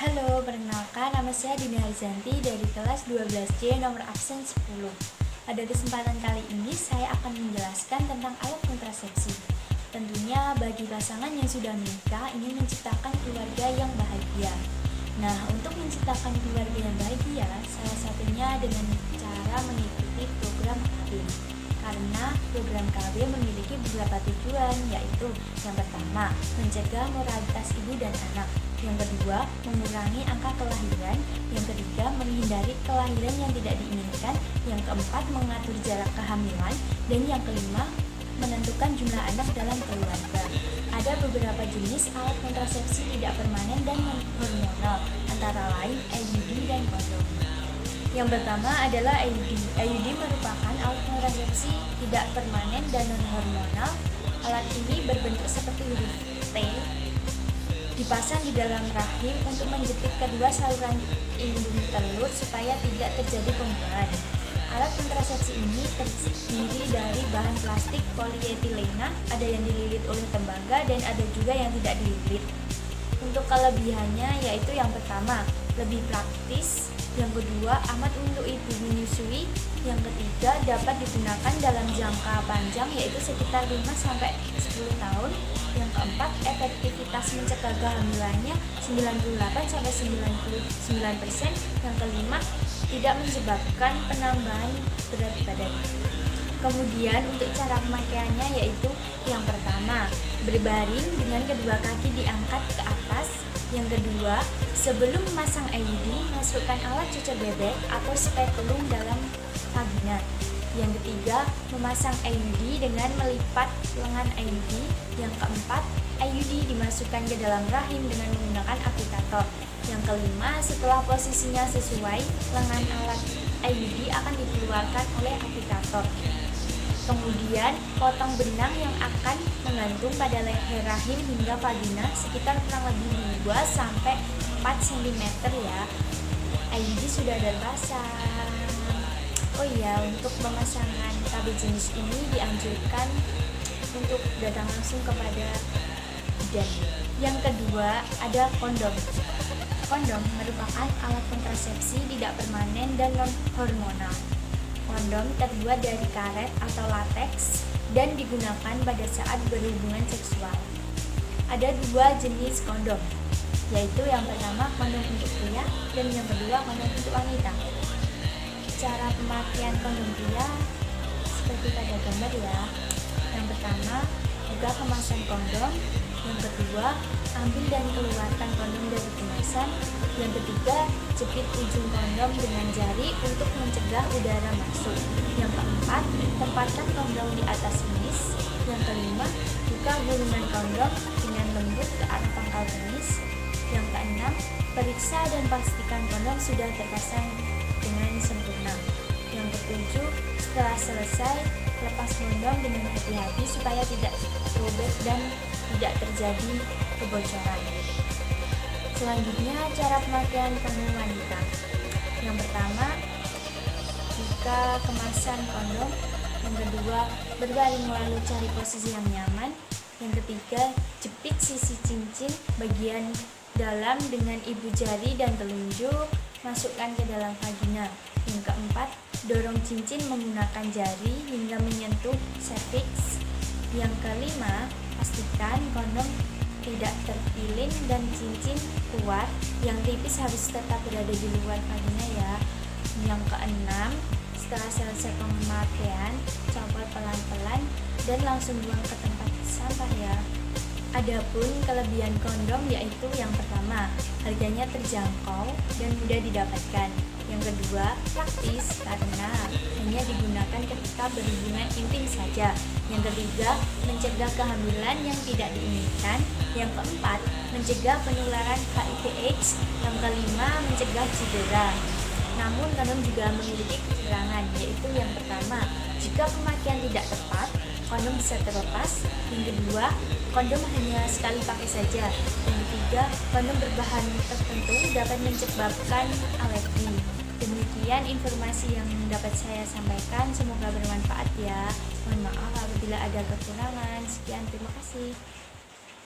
Halo, perkenalkan nama saya Dini Harzanti dari kelas 12C nomor absen 10. Pada kesempatan kali ini saya akan menjelaskan tentang alat kontrasepsi. Tentunya bagi pasangan yang sudah menikah ingin menciptakan keluarga yang bahagia. Nah, untuk menciptakan keluarga yang bahagia, salah satunya dengan cara mengikuti program KB. Karena program KB memiliki beberapa tujuan, yaitu yang pertama, mencegah moralitas ibu dan anak. Yang kedua, mengurangi angka kelahiran. Yang ketiga, menghindari kelahiran yang tidak diinginkan. Yang keempat, mengatur jarak kehamilan. Dan yang kelima, menentukan jumlah anak dalam keluarga. Ada beberapa jenis alat kontrasepsi tidak permanen dan hormonal, antara lain IUD dan kondom. Yang pertama adalah IUD. IUD merupakan alat kontrasepsi tidak permanen dan non-hormonal. Alat ini berbentuk seperti huruf T, dipasang di dalam rahim untuk menjepit kedua saluran indung telur supaya tidak terjadi pembuahan. Alat kontrasepsi ini terdiri dari bahan plastik polietilena, ada yang dililit oleh tembaga dan ada juga yang tidak dililit. Untuk kelebihannya yaitu yang pertama, lebih praktis. Yang kedua, amat untuk ibu menyusui. Yang ketiga, dapat digunakan dalam jangka panjang yaitu sekitar 5-10 tahun. Yang keempat, efektivitas mencegah kehamilannya 98-99%. Yang kelima, tidak menyebabkan penambahan berat badan. Kemudian untuk cara pemakaiannya yaitu yang pertama, berbaring dengan kedua kaki diangkat ke atas. Yang kedua, sebelum memasang IUD, masukkan alat cucur bebek atau spekulum dalam vagina. Yang ketiga, memasang IUD dengan melipat lengan IUD. Yang keempat, IUD dimasukkan ke dalam rahim dengan menggunakan aplikator. Yang kelima, setelah posisinya sesuai, lengan alat IUD akan dikeluarkan oleh aplikator. Kemudian, potong benang yang akan menggantung pada leher rahim hingga vagina sekitar kurang lebih 2-4 cm ya. IUD sudah terpasang. Oh iya, untuk pemasangan KB jenis ini dianjurkan untuk datang langsung kepada bidan. Yang kedua, ada kondom. Kondom merupakan alat kontrasepsi tidak permanen dan non-hormonal. Kondom terbuat dari karet atau lateks dan digunakan pada saat berhubungan seksual. Ada dua jenis kondom, yaitu yang pertama kondom untuk pria dan yang kedua kondom untuk wanita. Cara pemakaian kondom pria seperti pada gambar ya. Yang pertama, buka kemasan kondom. Yang kedua, ambil dan keluarkan kondom dari kemasan. Yang ketiga, jepit ujung kondom dengan jari untuk mencegah udara masuk. Yang keempat, tempatkan kondom di atas penis. Yang kelima, buka gulungan kondom dengan lembut ke arah pangkal penis. Yang keenam, periksa dan pastikan kondom sudah terpasang dengan sempurna. Yang ketujuh, setelah selesai, lepas kondom dengan hati-hati supaya tidak robek dan tidak terjadi kebocoran. Selanjutnya, cara pemakaian kondom wanita. Yang pertama, buka kemasan kondom. Yang kedua, berbaring lalu cari posisi yang nyaman. Yang ketiga, jepit sisi cincin bagian dalam dengan ibu jari dan telunjuk, masukkan ke dalam vagina. Yang keempat, dorong cincin menggunakan jari hingga menyentuh cervix. Yang kelima, pastikan kondom tidak terpilin dan cincin kuat, yang tipis harus tetap berada di luar vagina ya. Yang keenam, setelah selesai pemakaian, copot pelan-pelan dan langsung buang ke tempat sampah ya. Adapun kelebihan kondom yaitu yang pertama, harganya terjangkau dan mudah didapatkan. Yang kedua, praktis karena hanya digunakan ketika berhubungan intim saja. Yang ketiga, mencegah kehamilan yang tidak diinginkan. Yang keempat, mencegah penularan HIV/AIDS. Yang kelima, mencegah cedera. Namun kondom juga memiliki kekurangan, yaitu yang pertama, jika pemakaian tidak tepat, kondom bisa terlepas. Yang kedua, kondom hanya sekali pakai saja. Yang ketiga, kondom berbahan tertentu dapat menyebabkan alergi. Demikian informasi yang dapat saya sampaikan, semoga bermanfaat ya. Mohon maaf apabila ada kekurangan. Sekian, terima kasih.